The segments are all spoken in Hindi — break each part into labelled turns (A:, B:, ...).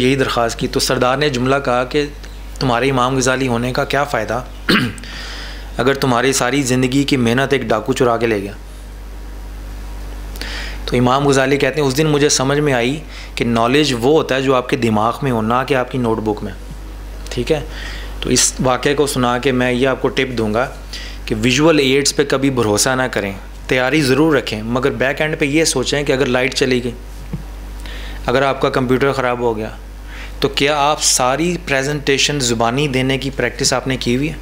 A: यही दरख्वास्त की तो सरदार ने जुमला कहा कि तुम्हारे इमाम गज़ाली होने का क्या फ़ायदा अगर तुम्हारी सारी ज़िंदगी की मेहनत एक डाकू चुरा के ले गया। तो इमाम गज़ाली कहते हैं उस दिन मुझे समझ में आई कि नॉलेज वो होता है जो आपके दिमाग में हो, ना कि आपकी नोटबुक में। ठीक है, तो इस वाक़े को सुना के मैं ये आपको टिप दूंगा कि विजुअल एड्स पे कभी भरोसा ना करें, तैयारी ज़रूर रखें, मगर बैक एंड पे ये सोचें कि अगर लाइट चली गई, अगर आपका कंप्यूटर ख़राब हो गया, तो क्या आप सारी प्रेजेंटेशन ज़ुबानी देने की प्रैक्टिस आपने की हुई है?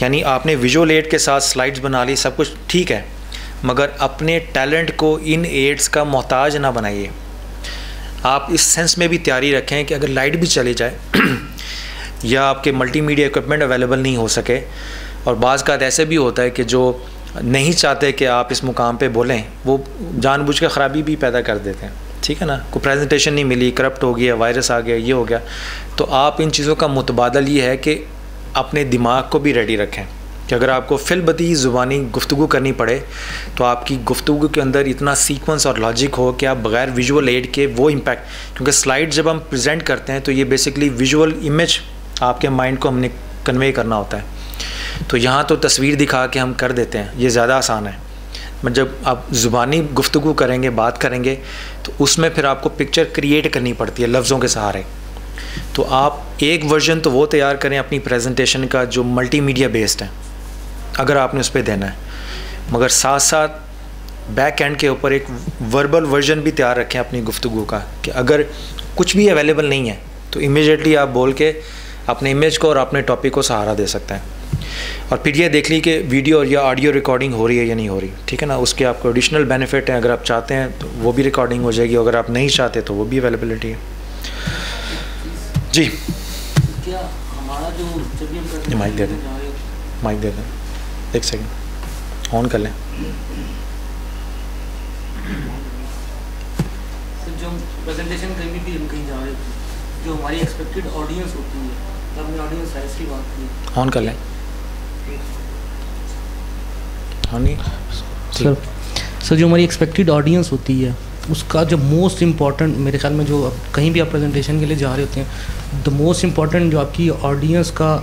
A: यानी आपने विजुअल एड के साथ स्लाइड्स बना ली, सब कुछ ठीक है, मगर अपने टैलेंट को इन एड्स का मोहताज ना बनाइए। आप इस सेंस में भी तैयारी रखें कि अगर लाइट भी चली जाए या आपके मल्टीमीडिया इक्विपमेंट अवेलेबल नहीं हो सके, और बाज़ का ऐसे भी होता है कि जो नहीं चाहते कि आप इस मुकाम पे बोलें, वो जानबूझ के ख़राबी भी पैदा कर देते हैं। ठीक है ना, कोई प्रेजेंटेशन नहीं मिली, करप्ट हो गया, वायरस आ गया, ये हो गया, तो आप इन चीज़ों का मुतबादल ये है कि अपने दिमाग को भी रेडी रखें कि अगर आपको फिलबती ज़ुबानी गुफ्तगू करनी पड़े तो आपकी गुफ्तगू के अंदर इतना सीक्वेंस और लॉजिक हो कि आप बग़ैर विजुअल एड के वो इम्पैक्ट, क्योंकि स्लाइड जब हम प्रेजेंट करते हैं तो ये बेसिकली विजुअल इमेज आपके माइंड को हमने कन्वे करना होता है। तो यहाँ तो तस्वीर दिखा के हम कर देते हैं, ये ज़्यादा आसान है। जब आप ज़ुबानी गुफ्तगू करेंगे, बात करेंगे, तो उसमें फिर आपको पिक्चर क्रिएट करनी पड़ती है लफ्ज़ों के सहारे। तो आप एक वर्जन तो वो तैयार करें अपनी प्रेजेंटेशन का जो मल्टीमीडिया बेस्ड है, अगर आपने उस पर देना है, मगर साथ साथ बैक एंड के ऊपर एक वर्बल वर्जन भी तैयार रखें अपनी गुफ्तगू का, कि अगर कुछ भी अवेलेबल नहीं है तो इमीडिएटली आप बोल के अपने इमेज को और अपने टॉपिक को सहारा दे सकते हैं। और फिर ये देख ली कि वीडियो या ऑडियो रिकॉर्डिंग हो रही है या नहीं हो रही। ठीक है ना, उसके आपको एडिशनल बेनिफिट हैं, अगर आप चाहते हैं तो वो भी रिकॉर्डिंग हो जाएगी, अगर आप नहीं चाहते तो वो भी अवेलेबिलिटी है। जी,
B: क्या हमारा जो जब भी हम करते हैं,
A: माइक दे दें, माइक दे दें, एक सेकंड ऑन कर लें।
B: जो हम प्रेजेंटेशन कहीं भी हम कहीं जा रहे हैं, जो हमारी एक्सपेक्टेड ऑडियंस होती है, तो हमने ऑडियंस साइज की बात की,
A: ऑन कर लें। हाँ नहीं
B: सर जो हमारी एक्सपेक्टेड ऑडियंस होती है उसका जो मोस्ट इम्पॉर्टेंट, मेरे ख्याल में जो कहीं भी आप प्रेजेंटेशन के लिए जा रहे होते हैं, द मोस्ट इम्पॉर्टेंट जो आपकी ऑडियंस का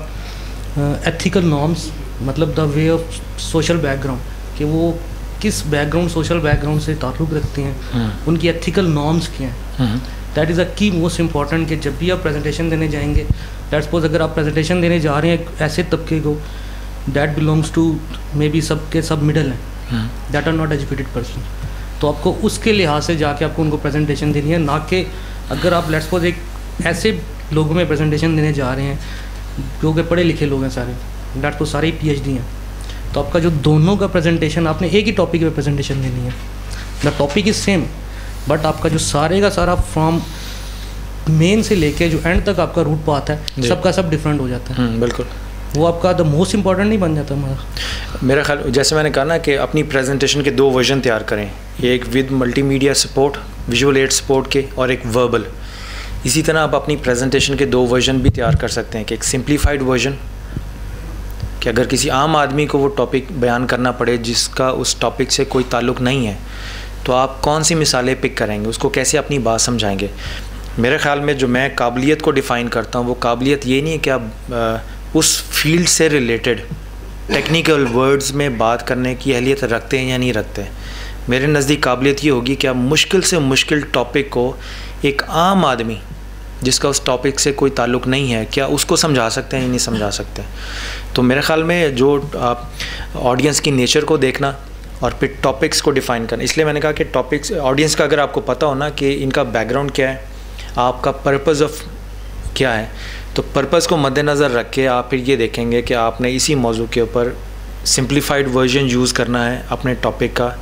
B: एथिकल नॉर्म्स, मतलब the way of social background, कि वो किस बैकग्राउंड, सोशल बैकग्राउंड से ताल्लुक़ रखते हैं, उनकी एथिकल नॉर्म्स क्या हैं, दैट इज़ अ की मोस्ट इम्पॉर्टेंट। कि जब भी आप प्रेजेंटेशन देने जाएंगे, लेट्स सपोज अगर आप प्रेजेंटेशन देने जा रहे हैं ऐसे तबके को that belongs to may be सब के सब मिडल हैं, that are not educated person, तो आपको उसके लिहाज से जाके आपको उनको प्रेजेंटेशन देनी है, ना कि अगर आप लेट्स सपोज एक ऐसे लोगों में प्रेजेंटेशन देने जा रहे हैं जो कि पढ़े लिखे लोग हैं सारे, दैट तो सारे PhD हैं, तो आपका जो दोनों का प्रेजेंटेशन, आपने एक ही टॉपिक पे प्रेजेंटेशन देनी है, the topic is same, but आपका जो सारे का सारा फ्रॉम मेन से लेके जो एंड तक आपका रूट पाथ है, सबका सब डिफरेंट हो जाता है।
A: बिल्कुल,
B: वो आपका द मोस्ट इम्पॉर्टेंट नहीं बन जाता हमारा।
A: मेरा ख्याल, जैसे मैंने कहा ना कि अपनी प्रेजेंटेशन के 2 वर्जन तैयार करें, एक with multimedia support, visual add support के, और एक वर्बल। इसी तरह आप अपनी प्रेजेंटेशन के 2 वर्जन भी तैयार कर सकते हैं, कि एक सिंप्लीफाइड वर्जन, कि अगर किसी आम आदमी को वो टॉपिक बयान करना पड़े जिसका उस टॉपिक से कोई ताल्लुक़ नहीं है, तो आप कौन सी मिसालें पिक करेंगे, उसको कैसे अपनी बात समझाएंगे। मेरे ख़्याल में जो मैं काबिलियत को डिफ़ाइन करता हूँ, वो काबिलियत ये नहीं है कि आप उस फील्ड से रिलेटेड टेक्निकल वर्ड्स में बात करने की अहलियत रखते हैं या नहीं रखते। मेरे नज़दीक काबिलियत ये होगी कि आप मुश्किल से मुश्किल टॉपिक को एक आम आदमी जिसका उस टॉपिक से कोई ताल्लुक़ नहीं है, क्या उसको समझा सकते हैं या नहीं समझा सकते। तो मेरे ख़्याल में जो आप ऑडियंस की नेचर को देखना और फिर टॉपिक्स को डिफ़ाइन करना, इसलिए मैंने कहा कि टॉपिक्स, ऑडियंस का अगर आपको पता हो ना कि इनका बैकग्राउंड क्या है, आपका पर्पज़ ऑफ क्या है, तो पर्पज़ को मद्देनज़र रख के आप फिर ये देखेंगे कि आपने इसी मौजू के ऊपर सिंप्लीफाइड वर्जन यूज़ करना है अपने टॉपिक का,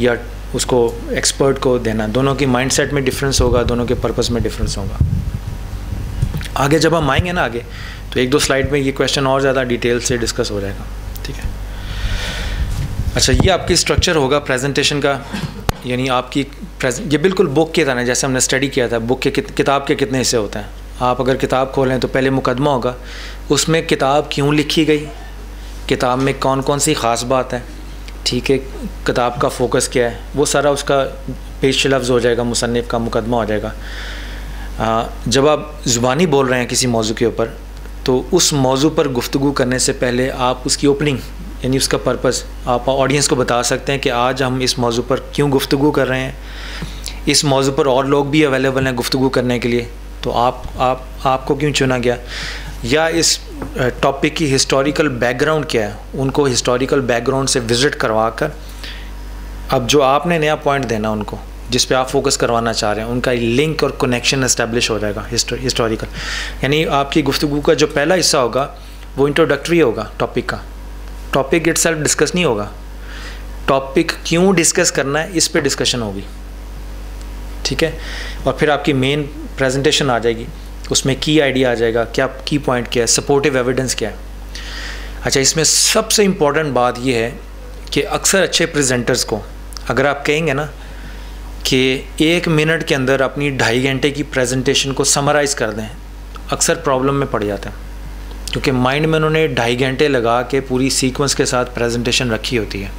A: या उसको एक्सपर्ट को देना। दोनों की माइंडसेट में डिफरेंस होगा, दोनों के पर्पज़ में डिफरेंस होगा। आगे जब हम आएंगे ना आगे, तो 1-2 स्लाइड में ये क्वेश्चन और ज़्यादा डिटेल से डिस्कस हो जाएगा। ठीक है, अच्छा, ये आपकी स्ट्रक्चर होगा प्रेजेंटेशन का, यानी आपकी ये बिल्कुल बुक की तरह, जैसे हमने स्टडी किया था, बुक के किताब के कितने हिस्से होते हैं। आप अगर किताब खोलें तो पहले मुकदमा होगा, उसमें किताब क्यों लिखी गई, किताब में कौन कौन सी ख़ास बात है, ठीक है, किताब का फोकस क्या है, वो सारा उसका पेश लफ्ज़ हो जाएगा, मुसन्निफ़ का मुकदमा हो जाएगा। जब आप ज़ुबानी बोल रहे हैं किसी मौजू के ऊपर, तो उस मौजू पर गुफ्तगू करने से पहले आप उसकी ओपनिंग यानी उसका पर्पस आप ऑडियंस को बता सकते हैं कि आज हम इस मौजू पर क्यों गुफ्तगू कर रहे हैं, इस मौजू पर और लोग भी अवेलेबल हैं गुफ्तगू करने के लिए, तो आपको क्यों चुना गया, या इस टॉपिक की हिस्टोरिकल बैकग्राउंड क्या है, उनको हिस्टोरिकल बैकग्राउंड से विज़िट करवा कर अब जो आपने नया पॉइंट देना उनको, जिस पे आप फोकस करवाना चाह रहे हैं, उनका लिंक और कनेक्शन इस्टेब्लिश हो जाएगा हिस्टोरिकल। यानी आपकी गुफ्तगू का जो पहला हिस्सा होगा वो इंट्रोडक्टरी होगा टॉपिक का, टॉपिक इटसेल्फ डिस्कस नहीं होगा, टॉपिक क्यों डिस्कस करना है इस पे डिस्कशन होगी, ठीक है। और फिर आपकी मेन प्रेजेंटेशन आ जाएगी, उसमें की आइडिया आ जाएगा, क्या की पॉइंट क्या है, सपोर्टिव एविडेंस क्या है। अच्छा, इसमें सबसे इम्पॉर्टेंट बात यह है कि अक्सर अच्छे प्रेजेंटर्स को अगर आप कहेंगे ना कि 1 मिनट के अंदर अपनी 2.5 घंटे की प्रेजेंटेशन को समराइज़ कर दें, अक्सर प्रॉब्लम में पड़ जाता है, क्योंकि माइंड में उन्होंने 2.5 घंटे लगा के पूरी सीक्वेंस के साथ प्रेजेंटेशन रखी होती है।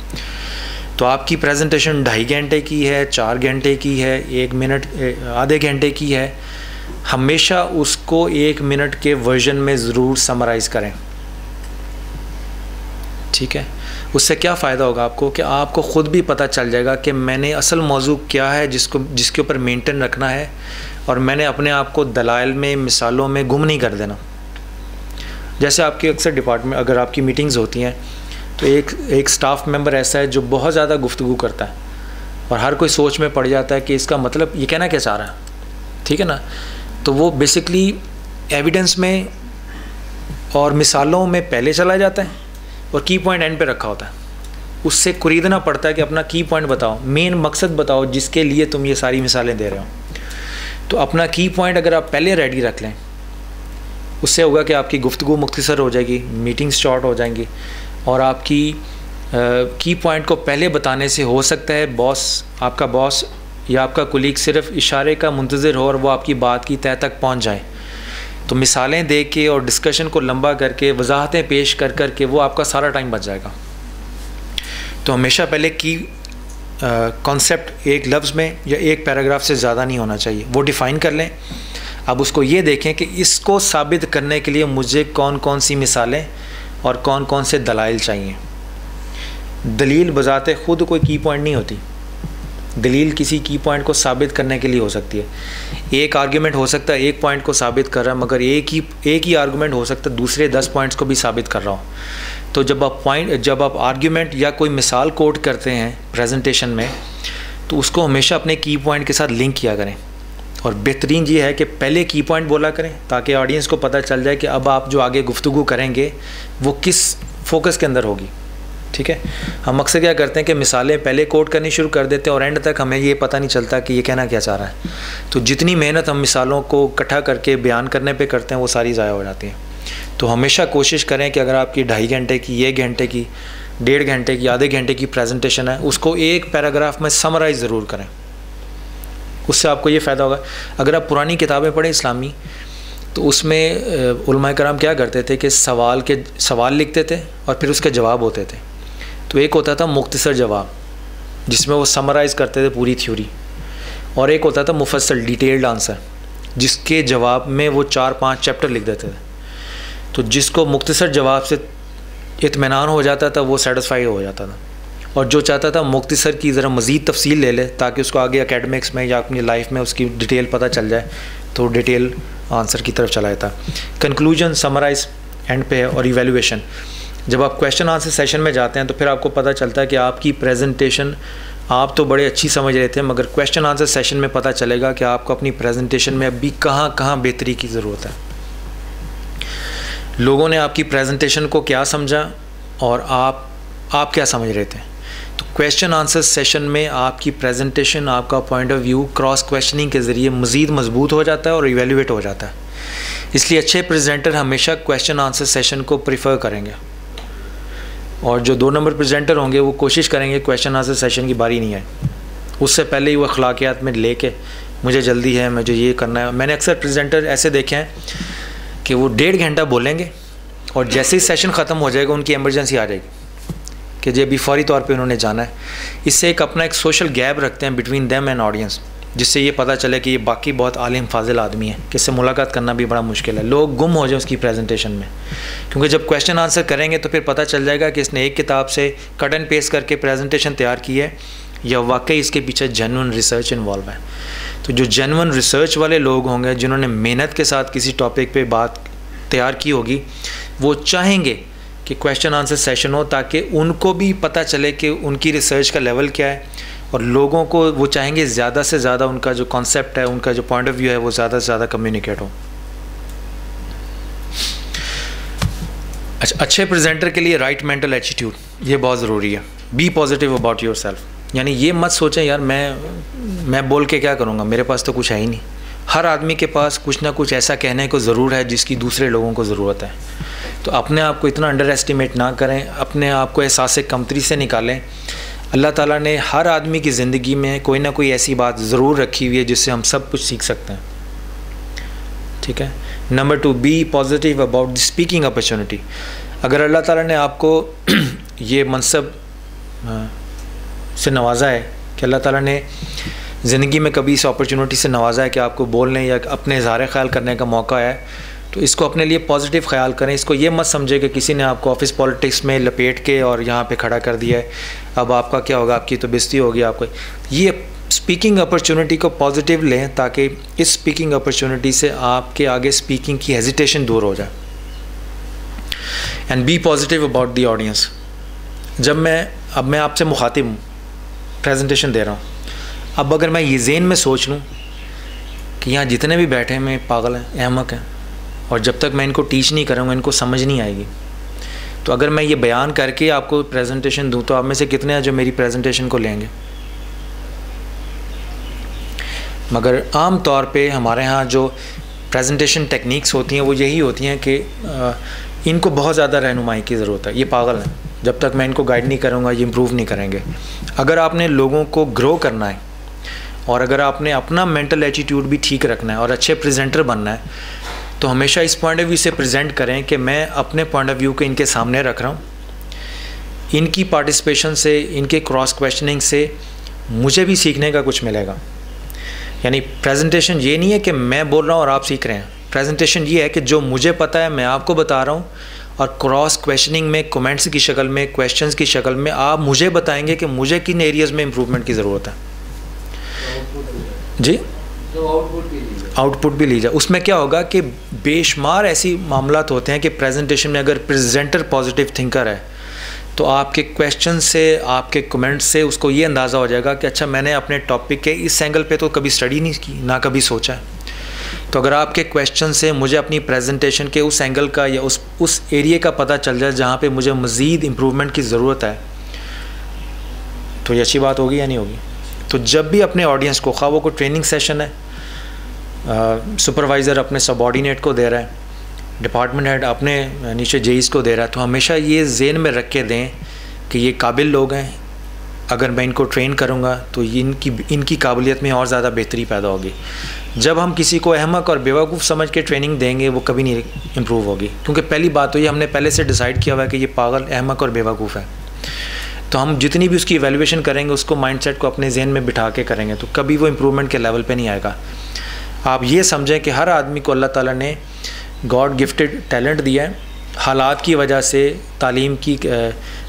A: तो आपकी प्रेजेंटेशन 2.5 घंटे की है, 4 घंटे की है, 1 मिनट आधे घंटे की है, हमेशा उसको 1 मिनट के वर्जन में ज़रूर समराइज़ करें, ठीक है। उससे क्या फ़ायदा होगा आपको कि आपको ख़ुद भी पता चल जाएगा कि मैंने असल मौजू क्या है जिसके ऊपर मेंटेन रखना है, और मैंने अपने आप को दलाइल में, मिसालों में गुम नहीं कर देना। जैसे आपके अक्सर डिपार्टमेंट अगर आपकी मीटिंग्स होती हैं तो एक स्टाफ मेंबर ऐसा है जो बहुत ज़्यादा गुफ्तगू करता है और हर कोई सोच में पड़ जाता है कि इसका मतलब ये कहना क्या चाह रहा है, ठीक है ना। तो वो बेसिकली एविडेंस में और मिसालों में पहले चला जाता है और की पॉइंट एंड पे रखा होता है। उससे कुरीदना पड़ता है कि अपना की पॉइंट बताओ, मेन मकसद बताओ जिसके लिए तुम ये सारी मिसालें दे रहे हो। तो अपना की पॉइंट अगर आप पहले रेडी रख लें, उससे होगा कि आपकी गुफ्तगू मुख्तसर हो जाएगी, मीटिंग्स शॉर्ट हो जाएंगी, और आपकी की पॉइंट को पहले बताने से हो सकता है आपका बॉस या आपका कुलीग सिर्फ इशारे का मुंतज़िर हो और वो आपकी बात की तह तक पहुंच जाए। तो मिसालें दे के और डिस्कशन को लंबा करके वजाहतें पेश कर के वो आपका सारा टाइम बच जाएगा। तो हमेशा पहले की कॉन्सेप्ट एक लफ्ज़ में या एक पैराग्राफ से ज़्यादा नहीं होना चाहिए, वो डिफ़ाइन कर लें। अब उसको ये देखें कि इसको साबित करने के लिए मुझे कौन कौन सी मिसालें और कौन कौन से दलाइल चाहिए। दलील बजाते ख़ुद कोई की पॉइंट नहीं होती, दलील किसी की पॉइंट को साबित करने के लिए हो सकती है। एक आर्गुमेंट हो सकता है एक पॉइंट को साबित कर रहा है, मगर एक ही आर्गुमेंट हो सकता है दूसरे 10 पॉइंट्स को भी साबित कर रहा हो। तो जब आप आर्गुमेंट या कोई मिसाल कोट करते हैं प्रेजेंटेशन में, तो उसको हमेशा अपने की पॉइंट के साथ लिंक किया करें। और बेहतरीन ये है कि पहले की पॉइंट बोला करें ताकि ऑडियंस को पता चल जाए कि अब आप जो आगे गुफ्तगू करेंगे वो किस फोकस के अंदर होगी, ठीक है। हम अक्सर क्या करते हैं कि मिसालें पहले कोट करनी शुरू कर देते हैं और एंड तक हमें ये पता नहीं चलता कि ये कहना क्या चाह रहा है। तो जितनी मेहनत हम मिसालों को इकट्ठा करके बयान करने पे करते हैं वो सारी ज़ाया हो जाती है। तो हमेशा कोशिश करें कि अगर आपकी 2.5 घंटे की, 1 घंटे की, 1.5 घंटे की, आधे घंटे की प्रेजेंटेशन है, उसको एक पैराग्राफ में समराइज़ ज़रूर करें। उससे आपको ये फ़ायदा होगा। अगर आप पुरानी किताबें पढ़ें इस्लामी, तो उसमें उलमाए कराम क्या करते थे कि सवाल लिखते थे और फिर उसके जवाब होते थे। तो एक होता था मुख्तसर जवाब जिसमें वो समराइज़ करते थे पूरी थ्योरी, और एक होता था मुफस्सल डिटेल्ड आंसर जिसके जवाब में वो 4-5 चैप्टर लिख देते थे। तो जिसको मुख्तसर जवाब से इत्मीनान हो जाता था वो सेटिस्फाई हो जाता था, और जो चाहता था मुख्तसर की ज़रा मज़ीद तफसील ले ले ताकि उसको आगे एकेडमिक्स में या अपनी लाइफ में उसकी डिटेल पता चल जाए, तो डिटेल आंसर की तरफ चला जाता। कंक्लूजन, समराइज़ एंड पे है, और इवैल्यूएशन। जब आप क्वेश्चन आंसर सेशन में जाते हैं तो फिर आपको पता चलता है कि आपकी प्रेजेंटेशन आप तो बड़े अच्छी समझ रहे थे, मगर क्वेश्चन आंसर सेशन में पता चलेगा कि आपको अपनी प्रेजेंटेशन में अभी कहाँ बेहतरी की ज़रूरत है। लोगों ने आपकी प्रेजेंटेशन को क्या समझा और आप क्या समझ रहे थे। तो क्वेश्चन आंसर सेशन में आपकी प्रेजेंटेशन, आपका point of view cross questioning के ज़रिए मज़ीद मजबूत हो जाता है और इवेल्यूएट हो जाता है। इसलिए अच्छे प्रेजेंटर हमेशा क्वेश्चन आंसर सेशन को प्रीफर करेंगे, और जो 2 नंबर प्रेजेंटर होंगे वो कोशिश करेंगे क्वेश्चन आंसर सेशन की बारी नहीं आए, उससे पहले ही वो अखलाकियात में लेके मुझे जल्दी है, मुझे ये करना है। मैंने अक्सर प्रेजेंटर ऐसे देखे हैं कि वो 1.5 घंटा बोलेंगे और जैसे ही सेशन ख़त्म हो जाएगा उनकी इमरजेंसी आ जाएगी कि जी अभी फ़ौरी तौर पे उन्होंने जाना है। इससे एक अपना एक सोशल गैप रखते हैं बिटवीन देम एंड ऑडियंस। जिससे ये पता चले कि ये बाकी बहुत आलिम फाजिल आदमी है, कि इससे मुलाकात करना भी बड़ा मुश्किल है, लोग गुम हो जाए उसकी प्रेजेंटेशन में। क्योंकि जब क्वेश्चन आंसर करेंगे तो फिर पता चल जाएगा कि इसने एक किताब से कट एंड पेस्ट करके प्रेजेंटेशन तैयार की है या वाकई इसके पीछे जेन्युइन रिसर्च इन्वॉल्व है। तो जो जेन्युइन रिसर्च वाले लोग होंगे, जिन्होंने मेहनत के साथ किसी टॉपिक पे बात तैयार की होगी, वो चाहेंगे कि क्वेश्चन आंसर सेशन हो, ताकि उनको भी पता चले कि उनकी रिसर्च का लेवल क्या है, और लोगों को वो चाहेंगे ज़्यादा से ज़्यादा उनका जो कॉन्सेप्ट है, उनका जो पॉइंट ऑफ व्यू है, वो ज़्यादा से ज़्यादा कम्युनिकेट हो। अच्छा, अच्छे प्रेजेंटर के लिए राइट मेंटल एटीट्यूड ये बहुत ज़रूरी है। Be positive about yourself, यानी ये मत सोचें यार मैं बोल के क्या करूँगा, मेरे पास तो कुछ है ही नहीं। हर आदमी के पास कुछ ना कुछ ऐसा कहने को ज़रूर है जिसकी दूसरे लोगों को ज़रूरत है। तो अपने आप को इतना अंडर एस्टिमेट ना करें, अपने आप को एहसास कमतरी से निकालें। अल्लाह ताला ने हर आदमी की ज़िंदगी में कोई ना कोई ऐसी बात ज़रूर रखी हुई है जिससे हम सब कुछ सीख सकते हैं, ठीक है। Number 2, be positive about the speaking opportunity. अगर अल्लाह ताला ने आपको ये मनसब से नवाजा है कि अल्लाह ताला ने ज़िंदगी में कभी इस अपॉर्चुनिटी से नवाजा है कि आपको बोलने या अपने इज़हार ख्याल करने का मौका है, तो इसको अपने लिए पॉजिटिव ख्याल करें। इसको ये मत समझे कि किसी ने आपको ऑफिस पॉलिटिक्स में लपेट के और यहाँ पे खड़ा कर दिया है, अब आपका क्या होगा, आपकी तो बेइज्जती होगी आपको। ये स्पीकिंग अपॉर्चुनिटी को पॉजिटिव लें, ताकि इस स्पीकिंग अपॉर्चुनिटी से आपके आगे स्पीकिंग की हेजिटेशन दूर हो जाए। And be positive about the audience. जब मैं आपसे मुखातिब हूँ, प्रेजेंटेशन दे रहा हूँ, अब अगर मैं ये ज़हन में सोच लूँ कि यहाँ जितने भी बैठे हैं मैं पागल हैं, अहमक हैं, और जब तक मैं इनको टीच नहीं करूँगा इनको समझ नहीं आएगी, तो अगर मैं ये बयान करके आपको प्रेजेंटेशन दूँ तो आप में से कितने हैं जो मेरी प्रेजेंटेशन को लेंगे। मगर आम तौर पे हमारे यहाँ जो प्रेजेंटेशन टेक्निक्स होती हैं वो यही होती हैं कि इनको बहुत ज़्यादा रहनुमाई की ज़रूरत है, ये पागल हैं, जब तक मैं इनको गाइड नहीं करूँगा ये इम्प्रूव नहीं करेंगे। अगर आपने लोगों को ग्रो करना है और अगर आपने अपना मेंटल एटीट्यूड भी ठीक रखना है और अच्छे प्रेजेंटर बनना है, तो हमेशा इस पॉइंट ऑफ व्यू से प्रेजेंट करें कि मैं अपने पॉइंट ऑफ व्यू को इनके सामने रख रहा हूँ, इनकी पार्टिसिपेशन से, इनके क्रॉस क्वेश्चनिंग से मुझे भी सीखने का कुछ मिलेगा। यानी प्रेजेंटेशन ये नहीं है कि मैं बोल रहा हूँ और आप सीख रहे हैं, प्रेजेंटेशन ये है कि जो मुझे पता है मैं आपको बता रहा हूँ, और क्रॉस क्वेश्चनिंग में, कमेंट्स की शक्ल में, क्वेश्चंस की शक्ल में आप मुझे बताएंगे कि मुझे किन एरियाज़ में इम्प्रूवमेंट की ज़रूरत है। जी, आउटपुट भी ली जाए। उसमें क्या होगा कि बेशुमार ऐसी मामलात होते हैं कि प्रेजेंटेशन में अगर प्रेजेंटर पॉजिटिव थिंकर है तो आपके क्वेश्चन से, आपके कमेंट से उसको ये अंदाज़ा हो जाएगा कि अच्छा मैंने अपने टॉपिक के इस एंगल पे तो कभी स्टडी नहीं की, ना कभी सोचा है। तो अगर आपके क्वेश्चन से मुझे अपनी प्रेजेंटेशन के उस एंगल का या उस एरिया का पता चल जाए जहाँ पे मुझे मज़ीद इम्प्रूवमेंट की ज़रूरत है, तो ये अच्छी बात होगी या नहीं होगी। तो जब भी अपने ऑडियंस को, खा वो कोई ट्रेनिंग सेशन है, सुपरवाइज़र अपने सबॉर्डिनेट को दे रहा है, डिपार्टमेंट हेड अपने नीचे जेईस को दे रहा है, तो हमेशा ये ज़हन में रख के दें कि ये काबिल लोग हैं, अगर मैं इनको ट्रेन करूँगा तो इनकी काबिलियत में और ज़्यादा बेहतरी पैदा होगी। जब हम किसी को अहमक और बेवकूफ़ समझ के ट्रेनिंग देंगे वो कभी नहीं इम्प्रूव होगी, क्योंकि पहली बात तो ये हमने पहले से डिसाइड किया हुआ है कि ये पागल, अहमक और बेवकूफ़ है। तो हम जितनी भी उसकी एवेल्यूएशन करेंगे, उसको माइंडसेट को अपने जहन में बिठा के करेंगे, तो कभी वो इम्प्रूवमेंट के लेवल पे नहीं आएगा। आप ये समझें कि हर आदमी को अल्लाह ताला ने गॉड गिफ्टेड टैलेंट दिया है, हालात की वजह से, तालीम की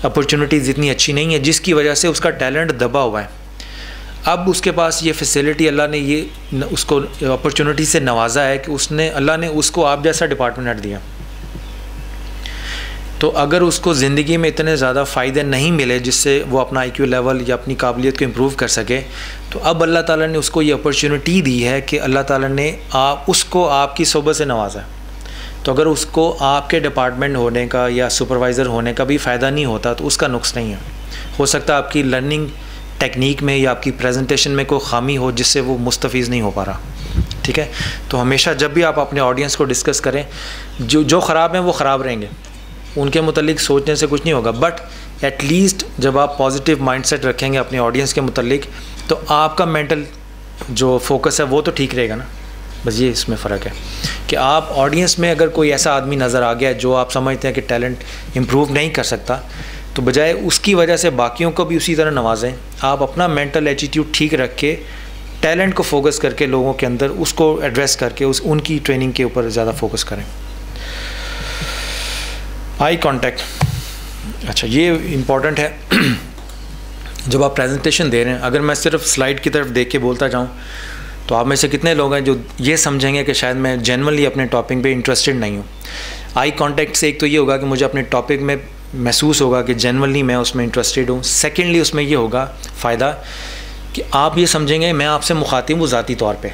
A: अपॉर्चुनिटीज़ इतनी अच्छी नहीं है जिसकी वजह से उसका टैलेंट दबा हुआ है। अब उसके पास ये फैसिलिटी, अल्लाह ने ये उसको अपॉर्चुनिटी से नवाजा है कि अल्लाह ने उसको आप जैसा डिपार्टमेंट हेड दिया। तो अगर उसको ज़िंदगी में इतने ज़्यादा फ़ायदे नहीं मिले जिससे वो अपना IQ लेवल या अपनी काबिलियत को इम्प्रूव कर सके, तो अब अल्लाह ताला ने उसको ये अपॉर्चुनिटी दी है कि अल्लाह ताला ने उसको आपकी सोबत से नवाजा है। तो अगर उसको आपके डिपार्टमेंट होने का या सुपरवाइज़र होने का भी फ़ायदा नहीं होता तो उसका नुक्स नहीं है। हो सकता है आपकी लर्निंग टेक्निक में या आपकी प्रेजेंटेशन में कोई खामी हो जिससे वो मुस्तफ़ीज़ नहीं हो पा रहा, ठीक है। तो हमेशा जब भी आप अपने ऑडियंस को डिस्कस करें, जो ख़राब हैं वो ख़राब रहेंगे, उनके मुतल्लिक सोचने से कुछ नहीं होगा, बट एटलीस्ट जब आप पॉजिटिव माइंडसेट रखेंगे अपने ऑडियंस के मुतल्लिक, तो आपका मेंटल जो फोकस है वो तो ठीक रहेगा ना। बस ये इसमें फ़र्क है कि आप ऑडियंस में अगर कोई ऐसा आदमी नज़र आ गया जो आप समझते हैं कि टैलेंट इम्प्रूव नहीं कर सकता, तो बजाय उसकी वजह से बाकियों को भी उसी तरह नवाजें। आप अपना मेंटल एटीट्यूड ठीक रख के टैलेंट को फोकस करके लोगों के अंदर उसको एड्रेस करके उनकी ट्रेनिंग के ऊपर ज़्यादा फोकस करें। आई कांटेक्ट, अच्छा ये इम्पॉर्टेंट है। जब आप प्रेजेंटेशन दे रहे हैं, अगर मैं सिर्फ स्लाइड की तरफ देख के बोलता जाऊं तो आप में से कितने लोग हैं जो ये समझेंगे कि शायद मैं जेन्युइनली अपने टॉपिक पे इंटरेस्टेड नहीं हूँ। आई कांटेक्ट से एक तो ये होगा कि मुझे अपने टॉपिक में महसूस होगा कि जेन्युइनली मैं उसमें इंटरेस्टेड हूँ। सेकेंडली उसमें ये होगा फ़ायदा कि आप ये समझेंगे मैं आपसे मुखातिब हूँ ज़ाती तौर पे,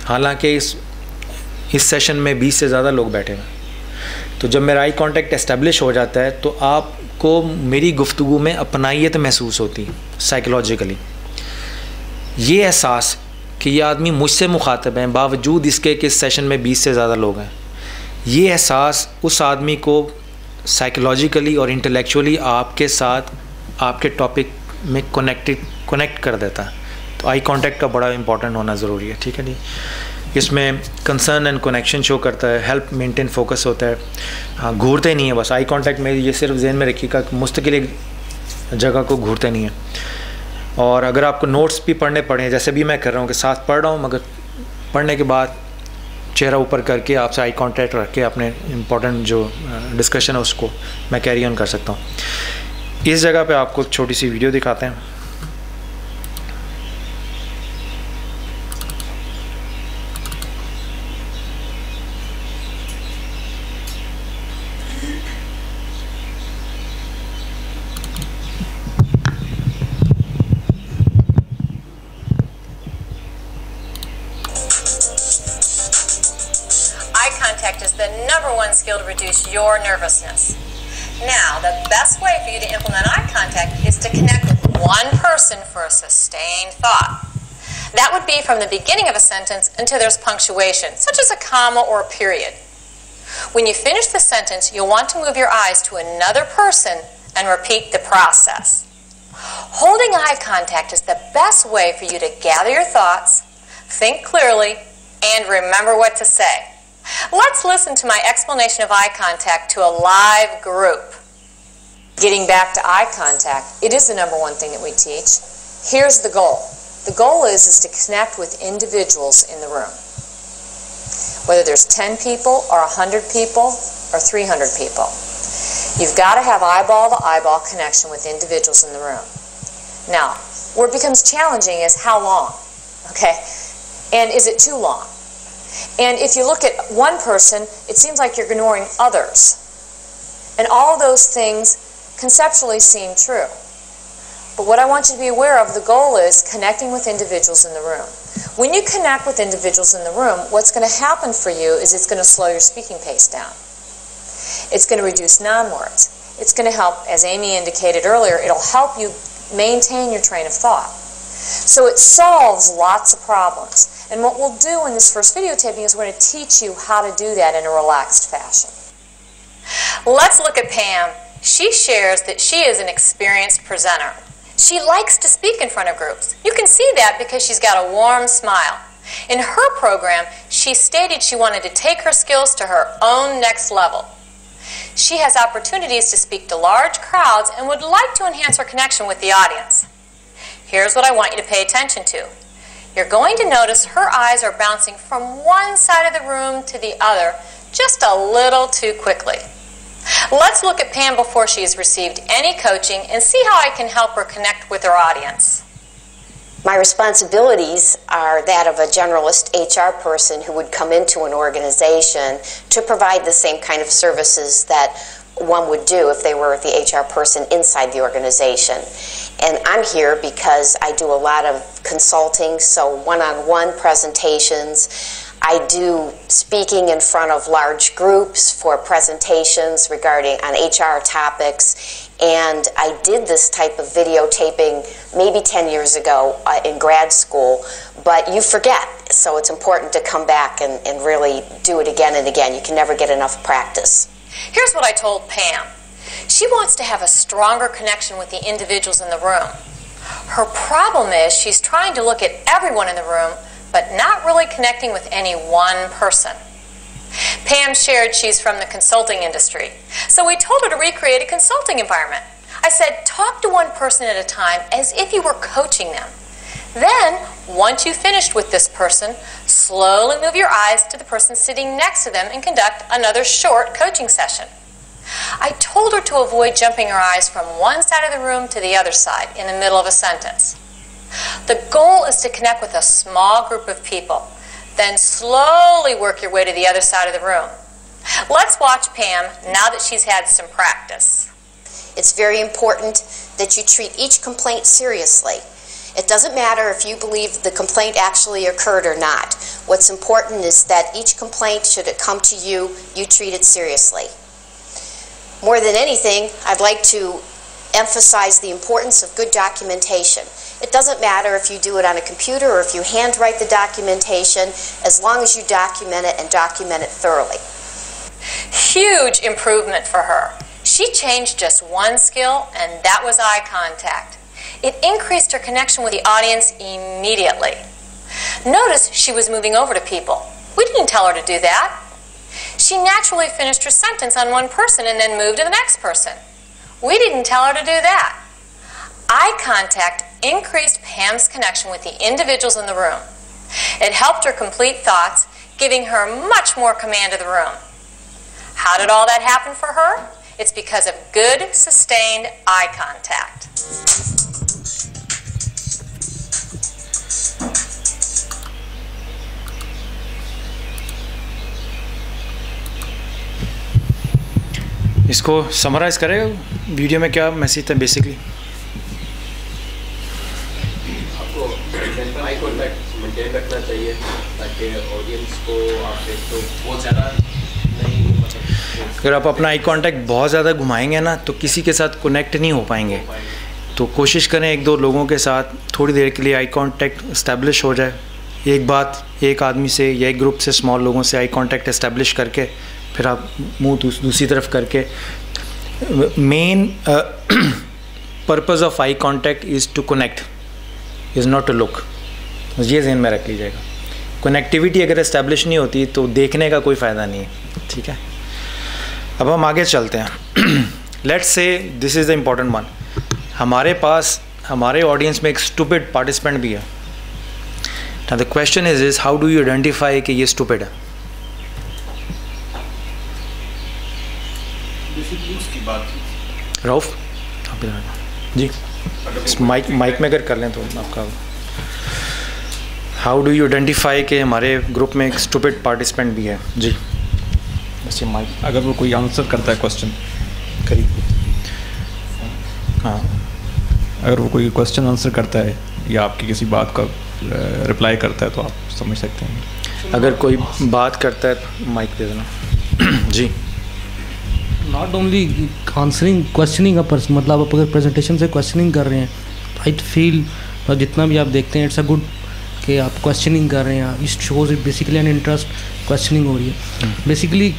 A: हालांकि इस सेशन में 20 से ज़्यादा लोग बैठे हैं। तो जब मेरा आई कांटेक्ट एस्टेब्लिश हो जाता है तो आपको मेरी गुफ्तगू में अपनाइयत महसूस होती है साइकोलॉजिकली। ये एहसास कि ये आदमी मुझसे मुखातिब हैं बावजूद इसके कि इस सेशन में 20 से ज़्यादा लोग हैं, ये एहसास उस आदमी को साइकोलॉजिकली और इंटेलेक्चुअली आपके साथ आपके टॉपिक में कनेक्ट कर देता है। तो आई कांटेक्ट का बड़ा इंपॉर्टेंट होना ज़रूरी है, ठीक है जी। इसमें कंसर्न एंड कनेक्शन शो करता है, हेल्प मेंटेन फोकस होता है। हाँ, घूरते नहीं है बस। आई कांटेक्ट में ये सिर्फ जहन में रखिएगा कि मुस्तकिल एक जगह को घूरते नहीं है। और अगर आपको नोट्स भी पढ़ने पड़े, जैसे भी मैं कर रहा हूँ कि साथ पढ़ रहा हूँ, मगर पढ़ने के बाद चेहरा ऊपर करके आपसे आई कांटेक्ट रख के अपने इम्पोर्टेंट जो डिस्कशन है उसको मैं कैरी ऑन कर सकता हूँ। इस जगह पे आपको एक छोटी सी वीडियो दिखाते हैं।
C: Contact is the #1 skill to reduce your nervousness. Now, the best way for you to implement eye contact is to connect with one person for a sustained thought. That would be from the beginning of a sentence until there's punctuation, such as a comma or a period. When you finish the sentence, you'll want to move your eyes to another person and repeat the process. Holding eye contact is the best way for you to gather your thoughts, think clearly, and remember what to say. Let's listen to my explanation of eye contact to a live group. Getting back to eye contact, it is the #1 thing that we teach. Here's the goal. The goal is to connect with individuals in the room. Whether there's 10 people or 100 people or 300 people. You've got to have eyeball-to-eyeball connection with individuals in the room. Now, where it becomes challenging is how long, okay? And is it too long? And if you look at one person, it seems like you're ignoring others. And all of those things conceptually seem true. But what I want you to be aware of, the goal is connecting with individuals in the room. When you connect with individuals in the room, what's going to happen for you is it's going to slow your speaking pace down. It's going to reduce non-words. It's going to help, as Amy indicated earlier, it'll help you maintain your train of thought. So it solves lots of problems. And what we'll do in this first videotaping is we're going to teach you how to do that in a relaxed fashion. Let's look at Pam. She shares that she is an experienced presenter. She likes to speak in front of groups. You can see that because she's got a warm smile. In her program, she stated she wanted to take her skills to her own next level. She has opportunities to speak to large crowds and would like to enhance her connection with the audience. Here's what I want you to pay attention to. You're going to notice her eyes are bouncing from one side of the room to the other just a little too quickly. Let's look at Pam before she has received any coaching and see how I can help her connect with her audience.
D: My responsibilities are that of a generalist HR person who would come into an organization to provide the same kind of services that one would do if they were the HR person inside the organization. And I'm here because I do a lot of consulting, so one-on-one presentations. I do speaking in front of large groups for presentations regarding on HR topics. And I did this type of videotaping maybe 10 years ago in grad school, but you forget. So it's important to come back and really do it again and again. You can never get enough practice.
C: Here's what I told Pam. She wants to have a stronger connection with the individuals in the room. Her problem is she's trying to look at everyone in the room, but not really connecting with any one person. Pam shared she's from the consulting industry, so we told her to recreate a consulting environment. I said, talk to one person at a time as if you were coaching them. Then, once you've finished with this person, slowly move your eyes to the person sitting next to them and conduct another short coaching session. I told her to avoid jumping her eyes from one side of the room to the other side in the middle of a sentence. The goal is to connect with a small group of people, then slowly work your way to the other side of the room. Let's watch Pam now that she's had some practice.
D: It's very important that you treat each complaint seriously. It doesn't matter if you believe the complaint actually occurred or not. What's important is that each complaint, should it come to you, you treat it seriously. More than anything, I'd like to emphasize the importance of good documentation. It doesn't matter if you do it on a computer or if you handwrite the documentation, as long as you document it and document it thoroughly.
C: Huge improvement for her. She changed just one skill, and that was eye contact. It increased her connection with the audience immediately. Notice she was moving over to people. We didn't tell her to do that. She naturally finished her sentence on one person and then moved to the next person. We didn't tell her to do that. Eye contact increased Pam's connection with the individuals in the room. It helped her complete thoughts, giving her much more command of the room. How did all that happen for her? It's because of good, sustained eye contact.
A: इसको समराइज करेगा वीडियो में क्या मैसेज था बेसिकली?
E: आपको आई कॉन्टैक्ट मेंटेन रखना चाहिए ताकि ऑडियंस को आप एक तो बहुत ज़्यादा नहीं, मतलब
A: अगर आप अपना आई कांटेक्ट बहुत ज़्यादा घुमाएंगे ना तो किसी के साथ कनेक्ट नहीं हो पाएंगे। तो कोशिश करें एक दो लोगों के साथ थोड़ी देर के लिए आई कांटेक्ट इस्टेब्लिश हो जाए। एक आदमी से या एक ग्रुप से स्मॉल लोगों से आई कांटेक्ट इस्टेब्लिश करके फिर आप मुंह दूसरी तरफ करके। Main purpose of eye contact is to connect, is not to look. ये ज़हन में रख लीजिएगा। कनेक्टिविटी अगर इस्टेब्लिश नहीं होती तो देखने का कोई फ़ायदा नहीं है, ठीक है। अब हम आगे चलते हैं। Let's say this is the important one. हमारे पास हमारे ऑडियंस में एक स्टूपिड पार्टिसिपेंट भी है। Now the question is how do you identify कि ये स्टूपिड है? रऊफ जी, माइक में अगर कर लें तो आपका। हाउ डू यू आइडेंटिफाई कि हमारे ग्रुप में एक स्टूपिड पार्टिसिपेंट भी है? जी बस ये माइक।
F: अगर वो कोई आंसर करता है क्वेश्चन
A: करिए। हाँ,
F: अगर वो कोई क्वेश्चन आंसर करता है या आपकी किसी बात का रिप्लाई करता है तो आप समझ सकते हैं।
A: अगर कोई बात करता है तो माइक दे देना। जी,
B: not only answering, questioning a person, मतलब आप अगर प्रेजेंटेशन से क्वेश्चनिंग कर रहे हैं, आई फील जितना भी आप देखते हैं इट्स अ गुड कि आप क्वेश्चनिंग कर रहे हैं। It shows it basically an interest, questioning हो रही है। बेसिकली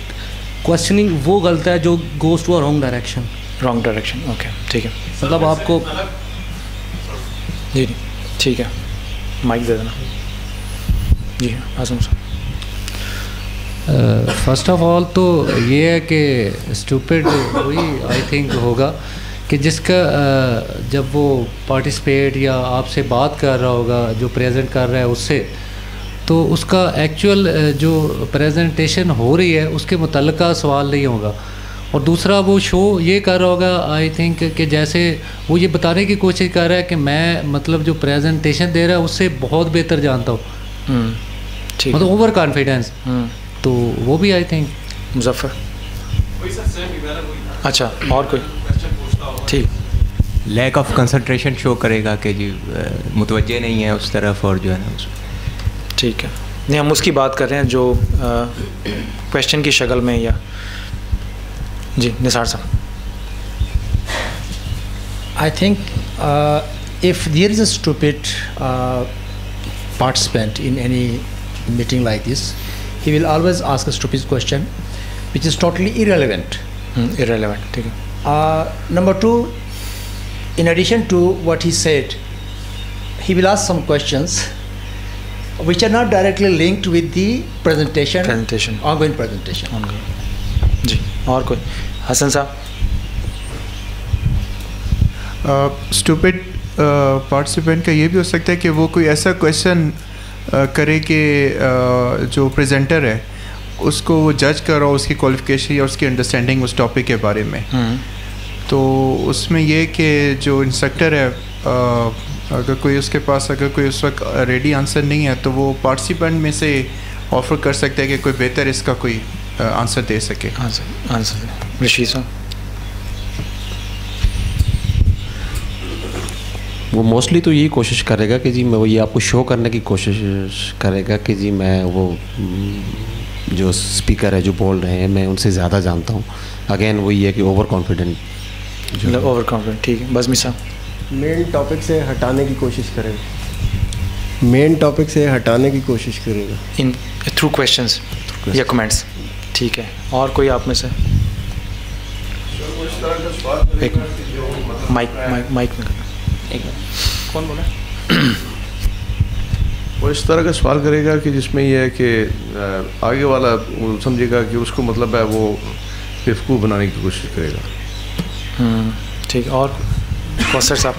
B: क्वेश्चनिंग वो गलत है जो goes to a wrong direction.
A: Wrong direction, okay, ठीक है।
B: मतलब आपको
A: जी ठीक है, माइक दे देना। जी आजम साहब।
G: फर्स्ट ऑफ ऑल तो ये है कि स्टूपिड वही आई थिंक होगा कि जिसका जब वो पार्टिसिपेट या आपसे बात कर रहा होगा, जो प्रेजेंट कर रहा है उससे, तो उसका एक्चुअल जो प्रेजेंटेशन हो रही है उसके मुतल्लिका सवाल नहीं होगा। और दूसरा वो शो ये कर रहा होगा आई थिंक कि जैसे वो ये बताने की कोशिश कर रहा है कि मैं मतलब जो प्रेजेंटेशन दे रहा है उससे बहुत बेहतर जानता हूँ, मतलब ओवर कॉन्फिडेंस। तो वो भी आई थिंक।
A: मुजफ्फर। अच्छा, और कोई? ठीक।
H: लैक ऑफ कंसंट्रेशन शो करेगा कि जी मुतवज्जे नहीं है उस तरफ, और जो है ना
A: ठीक है। नहीं, हम उसकी बात कर रहे हैं जो क्वेश्चन की शक्ल में, या जी निसार साहब।
I: I think if there is a stupid participant in any meeting like this, he will always ask a stupid question which is totally irrelevant.
A: Irrelevant, ठीक है।
I: Number two, in addition to what he said, he will ask some questions which are not directly linked with the presentation. Ongoing presentation.
A: जी, और कोई? हसन साहब।
J: स्टूपिड पार्टिसिपेंट का ये भी हो सकता है कि वो कोई ऐसा क्वेश्चन करे कि जो प्रेजेंटर है उसको वो जज कर रहा हो उसकी क्वालिफिकेशन या उसकी अंडरस्टैंडिंग उस टॉपिक के बारे में। तो उसमें ये कि जो इंस्ट्रक्टर है अगर कोई उसके पास अगर कोई उस वक्त रेडी आंसर नहीं है तो वो पार्टिसिपेंट में से ऑफ़र कर सकता है कि कोई बेहतर इसका कोई आंसर दे सके।
A: आंसर ऋषि साहब
K: वो मोस्टली तो यही कोशिश करेगा कि जी मैं वो ये आपको शो करने की कोशिश करेगा कि जी मैं वो जो स्पीकर है जो बोल रहे हैं मैं उनसे ज़्यादा जानता हूँ। अगेन वही है कि ओवर कॉन्फिडेंट
A: ओवर कॉन्फिडेंट। ठीक है, बस मिसा
L: मेन टॉपिक से हटाने की कोशिश करेगा। मेन टॉपिक से हटाने की कोशिश करेगा
A: इन थ्रू क्वेश्चंस या कमेंट्स। ठीक है, और कोई आप में से? एक माइक में
M: एक कौन बोला? वो इस तरह का सवाल करेगा कि जिसमें यह है कि आगे वाला समझेगा कि उसको मतलब है वो बेवकूफ़ बनाने की कोशिश करेगा।
A: ठीक है, और कौसर साहब?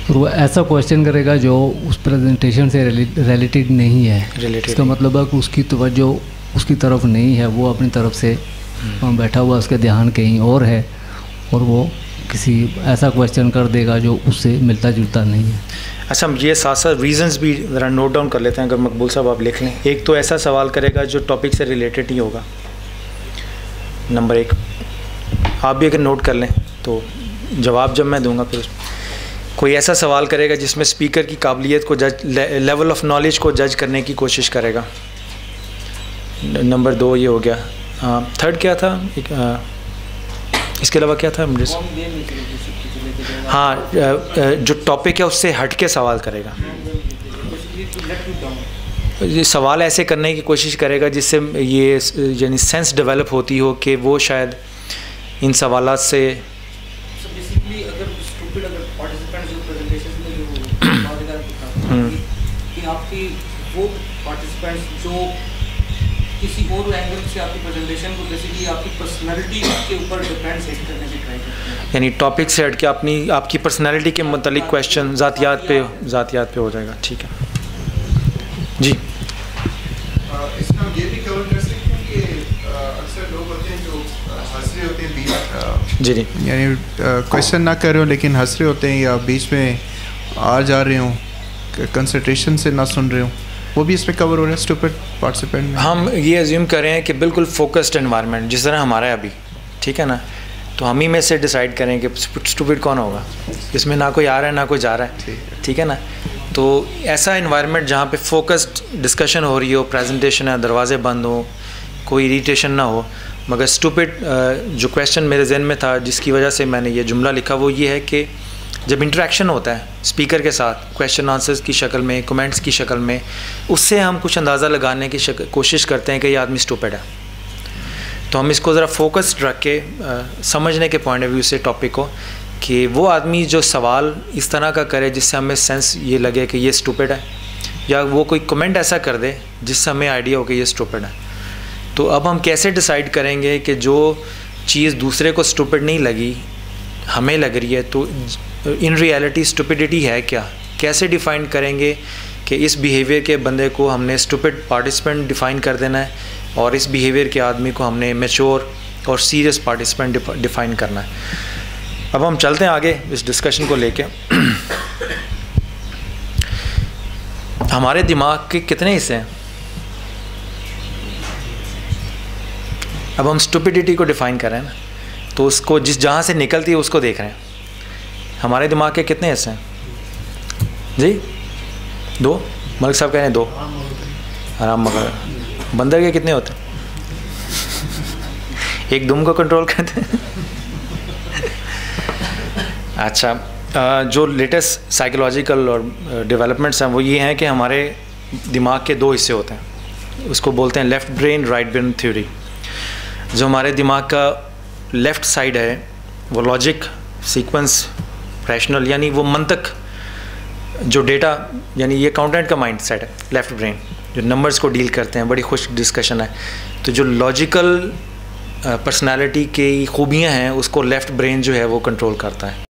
G: वो ऐसा क्वेश्चन करेगा जो उस प्रेजेंटेशन से रिलेटेड नहीं है। इसका मतलब है कि उसकी तवज्जो उसकी तरफ नहीं है, वो अपनी तरफ से वहाँ बैठा हुआ उसका ध्यान कहीं और है और वो किसी ऐसा क्वेश्चन कर देगा जो उससे मिलता जुलता नहीं है।
A: अच्छा, हम ये साथ साथ रीजंस भी ज़रा नोट डाउन कर लेते हैं, अगर मकबूल साहब आप लिख लें। एक तो ऐसा सवाल करेगा जो टॉपिक से रिलेटेड ही होगा, नंबर एक। आप भी अगर नोट कर लें तो जवाब जब मैं दूंगा फिर कोई ऐसा सवाल करेगा जिसमें स्पीकर की काबिलियत को जज, लेवल ऑफ नॉलेज को जज करने की कोशिश करेगा। नंबर दो ये हो गया। थर्ड क्या था? इसके अलावा क्या था मुझे? हाँ, जो टॉपिक है उससे हट के सवाल करेगा। ये सवाल ऐसे करने की कोशिश करेगा जिससे ये यानी सेंस डेवलप होती हो कि वो शायद इन सवालात से
B: आपकी वो पार्टिसिपेंट्स जो किसी और एंगल से आपकी प्रेजेंटेशन को बेसिकली आपकी पर्सनालिटी के ऊपर डिपेंड सेट करने की ट्राई करते हैं,
A: यानी टॉपिक से हट के आपकी पर्सनालिटी के मुतालिक क्वेश्चन ज़ातियात पे हो जाएगा। ठीक है जी।
J: इसमें हम ये भी कवर कर सकते हैं कि अक्सर लोग होते हैं जो हंस रहे होते हैं
A: जी जी,
J: यानी क्वेश्चन ना कर रहे हो लेकिन हंस रहे होते हैं या बीच में आ जा रहे हो, कंसंट्रेशन से ना सुन रहे हो, वो भी इसमें कवर हो रहा है स्टूपिड पार्टिसिपेंट में।
A: हम ये अज्यूम कर रहे हैं कि बिल्कुल फोकस्ड एनवायरनमेंट जिस तरह हमारा है अभी, ठीक है ना, तो हम ही में से डिसाइड करें कि स्टूपिड कौन होगा, इसमें ना कोई आ रहा है ना कोई जा रहा है, ठीक है ना। तो ऐसा एनवायरनमेंट जहाँ पे फोकस्ड डिस्कशन हो रही हो, प्रेजेंटेशन है, दरवाजे बंद हो, कोई इरिटेशन ना हो, मगर स्टूपिड जो क्वेश्चन मेरे जहन में था जिसकी वजह से मैंने ये जुमला लिखा वो ये है कि जब इंटरेक्शन होता है स्पीकर के साथ क्वेश्चन आंसर्स की शक्ल में, कमेंट्स की शक्ल में, उससे हम कुछ अंदाज़ा लगाने की कोशिश करते हैं कि ये आदमी स्टूपिड है। तो हम इसको ज़रा फोकस्ड रख के समझने के पॉइंट ऑफ व्यू से टॉपिक को कि वो आदमी जो सवाल इस तरह का करे जिससे हमें सेंस ये लगे कि ये स्टूपिड है, या वो कोई कमेंट ऐसा कर दे जिससे हमें आइडिया हो कि ये स्टूपिड है। तो अब हम कैसे डिसाइड करेंगे कि जो चीज़ दूसरे को स्टूपिड नहीं लगी हमें लग रही है, तो इन रियलिटी स्टूपिडिटी है क्या, कैसे डिफ़ाइन करेंगे कि इस बिहेवियर के बंदे को हमने स्टूपिड पार्टिसिपेंट डिफ़ाइन कर देना है और इस बिहेवियर के आदमी को हमने मैच्योर और सीरियस पार्टिसिपेंट डिफ़ाइन करना है। अब हम चलते हैं आगे इस डिस्कशन को लेके। हमारे दिमाग के कितने हिस्से हैं? अब हम स्टूपिडिटी को डिफ़ाइन कर रहे हैं ना, तो उसको जिस जहाँ से निकलती है उसको देख रहे हैं। हमारे दिमाग के कितने हिस्से हैं जी? 2? मलिक साहब कह रहे हैं 2। आराम मगर बंदर के कितने होते हैं? एक दुम को कंट्रोल करते हैं। अच्छा, जो लेटेस्ट साइकोलॉजिकल और डेवलपमेंट्स हैं वो ये हैं कि हमारे दिमाग के 2 हिस्से होते हैं, उसको बोलते हैं left brain right brain theory. जो हमारे दिमाग का लेफ़्ट साइड है वो लॉजिक, सीक्वेंस, रैशनल, यानी वो मंतक, जो डेटा, यानी ये अकाउंटेंट का माइंड सेट है लेफ़्ट ब्रेन, जो नंबर्स को डील करते हैं। बड़ी खुश डिस्कशन है। तो जो लॉजिकल पर्सनालिटी की खूबियां हैं उसको लेफ़्ट ब्रेन जो है वो कंट्रोल करता है।